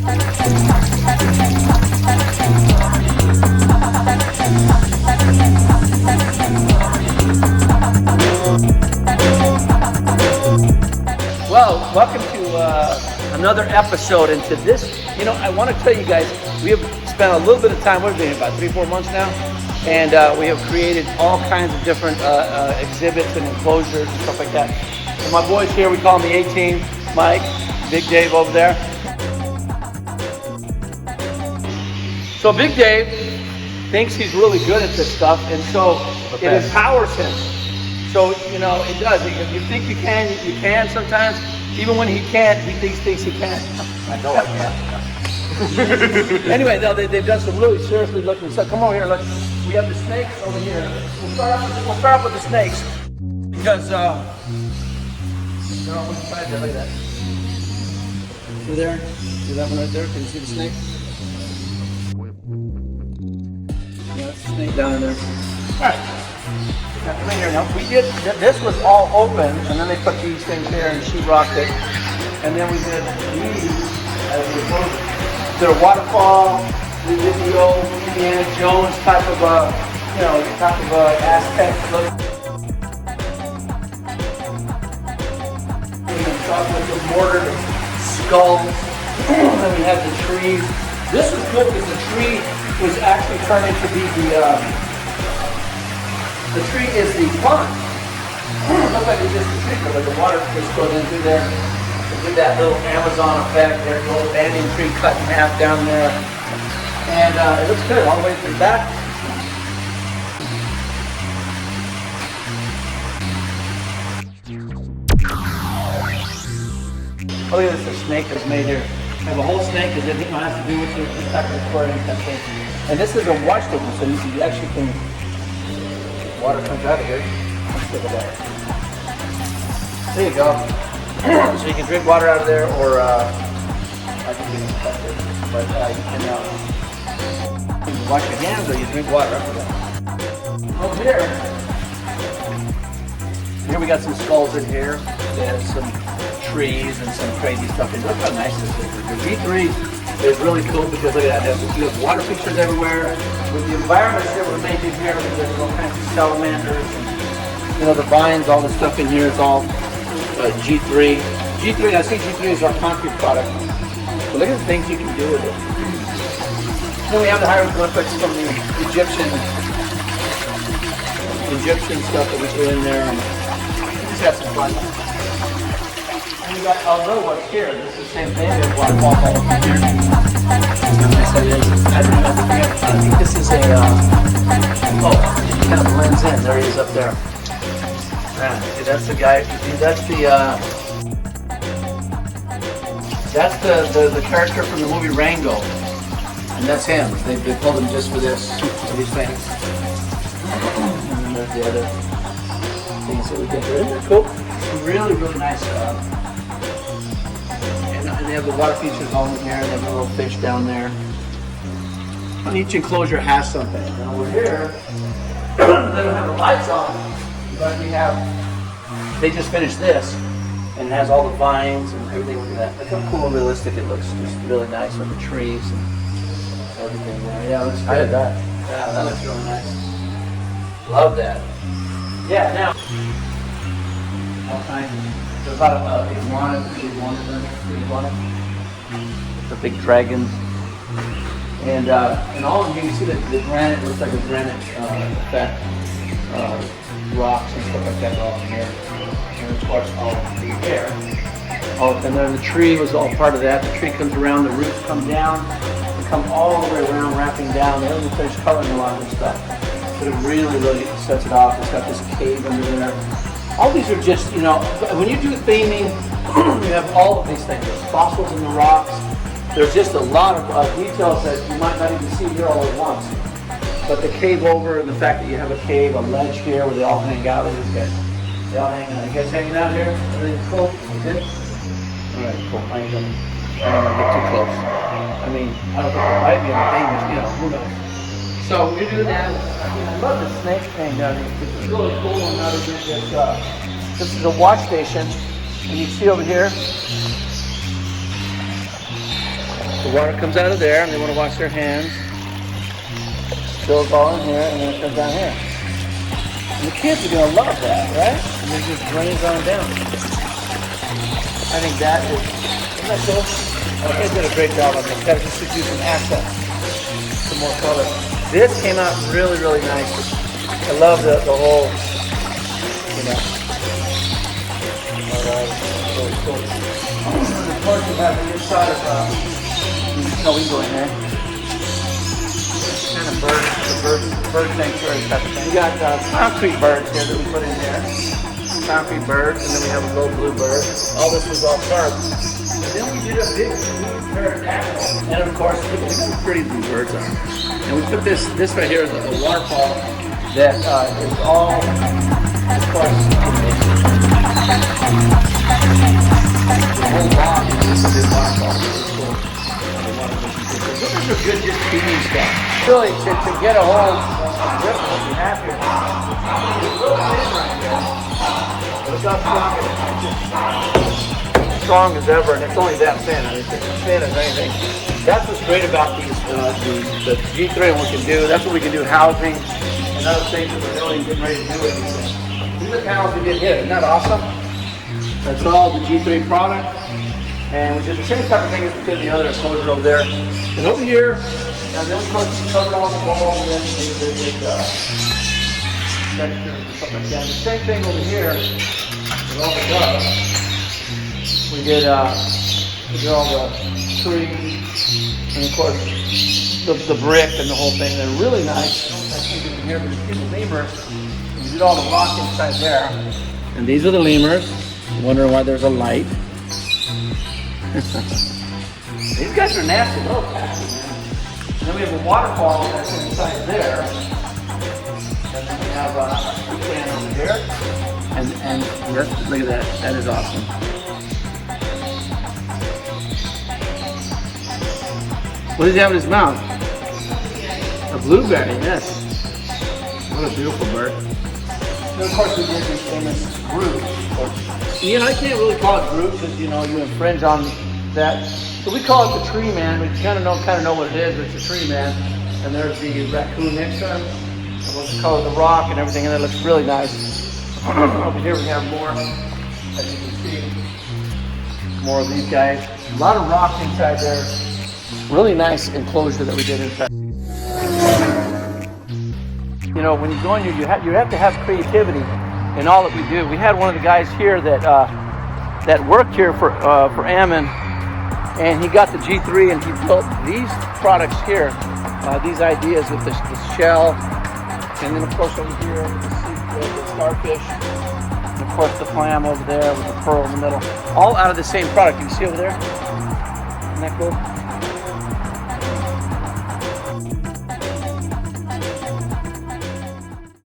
Well, welcome to another episode. And to this, I want to tell you guys, we have spent a little bit of time, what have we been, about 3-4 months now? And we have created all kinds of different exhibits and enclosures and stuff like that. And my boys here, we call them the A-Team, Mike, Big Dave over there. So Big Dave thinks he's really good at this stuff, and so it empowers him. So, it does. If you think you can sometimes. Even when he can't, he thinks he can. I know I can. Anyway, they've done some really seriously looking stuff. Come over here, look. We have the snakes over here. We'll start off with the snakes. Because, they're almost inside there. Look at that. See there? See that one right there? Can you see the snake? Yeah, that's the snake down in there. All right. Come in here now. This was all open, and then they put these things there and sheetrocked it. And then we did these as we did a waterfall. We did the old Indiana Jones type of Aztec look. With the mortar, the skulls. Then we had the trees. This was good because the tree was actually turning to be the tree is the pond. It looks like it's just a tree, but the water just goes in through there. They did that little Amazon effect. There's a little banyan tree cut in half down there. And it looks good all the way to the back. Oh, look at this, the snake that's made here. I have a whole snake because everything has to do with this type of aquarium type thing. And this is a wash station, so you actually can. Water comes out of here. Let's look at that. There you go. So you can drink water out of there, or I can get it, but you can wash your hands or you drink water after that. Over here we got some skulls in here. There's some trees and some crazy stuff. And look how nice this is. The G3 is really cool because look at that. You have water features everywhere. With the environments that were made in here, there's all kinds of salamanders and, the vines, all the stuff in here is all G3. G3, I think G3 is our concrete product. But look at the things you can do with it. Then we have the hieroglyphics from the Egyptian stuff that we do in there. And we just have some fun. And we got a little one here. This is the same thing. There's waterfall all over here. I think this is a, it kind of blends in. There he is up there. See, that's the guy, that's the character from the movie Rango. And that's him. They pulled him just for this, for these things. And then there's the other things that we did there. Isn't that cool? It's really, really nice. And they have the water features all in here, and they have a little fish down there. And each enclosure has something. Now we're here, they don't have the lights on, but they just finished this, and it has all the vines and everything. Look at that. Look how cool and realistic it looks. Just really nice with the trees and everything there. Yeah, it looks good. Yeah, that looks really nice. Love that. Yeah, now, all kinds. There's a lot of iguanas. The big dragons. And all of you can see that the granite looks like a granite effect. Rocks and stuff like that are all in here. And of course all through here. And then the tree was all part of that. The tree comes around, the roots come down, and come all the way around, wrapping down. They haven't even finished coloring a lot of this stuff. But it really, really sets it off. It's got this cave under there. All these are just, when you do theming, you have all of these things. There's fossils in the rocks. There's just a lot of details that you might not even see here all at once. But the cave over, and the fact that you have a cave, a ledge here where they all hang out. Look at these guys. They all hang out. You guys hanging out here? Everything cool? You good? All right, cool. I ain't gonna get too close. I mean, I don't think it might be anything, but who knows. So we do that. I love the snake thing down here. It's really cool on how to do this. This is a wash station. And you see over here, the The water comes out of there, and they want to wash their hands. Fills all in here, and then it comes down here. And the kids are gonna love that, right? And it just drains on down. I think that is, isn't that cool? The kids did a great job on this. Gotta just do some accents, some more color. This came out really, really nice. I love the whole, you know. Alright, really cool. Of course, we have the inside of, no, we can go in there. Kind of bird sanctuary type of thing. We got concrete birds here that we put in there. Concrete birds, and then we have a little blue bird. All this was all carved. And then we did a big pterodactyl. And of course, look at how pretty these birds are. And we put this right here is a waterfall that is all, of course, the whole log is a big waterfall. It's cool. This is a good just feeding stuff. Really, to get a whole grip of what you have here. It's a little thin right here. Look how strong it is. Strong as ever, and it's only that thin. I mean, it's as thin as anything. That's what's great about these, the G3 and what we can do. That's what we can do housing and other things that we're really getting ready to do with these. These are the panels we did here. Isn't that awesome? That's all the G3 product. And we did the same type of thing as we did the other enclosure over there. And over here, and then we covered all the walls and then we did textures and stuff like that. The same thing over here with all the dust. We did all the trees and of course the brick and the whole thing. They're really nice. I think in here, but it's in the lemurs. We did all the rock inside there. And these are the lemurs. Wondering why there's a light. These guys are nasty little cats. And then we have a waterfall that's inside there. And then we have a can over here. And look at that. That is awesome. What does he have in his mouth? A blueberry, yes. What a beautiful bird. And of course we did these famous groups. You know, I can't really call it groups because, you know, you infringe on that. So we call it the tree man. We kind of know what it is. It's a tree man. And there's the raccoon next to him. And we'll just color the rock and everything, and it looks really nice. Over here we have more, as you can see, more of these guys. A lot of rock inside there. Really nice enclosure that we did inside. You know, when you go in here, you have to have creativity in all that we do. We had one of the guys here that worked here for Ammon, and he got the G3 and he built these products here, these ideas with the shell, and then of course over here the starfish, and of course the clam over there with the pearl in the middle, all out of the same product. You can see over there? Isn't that cool?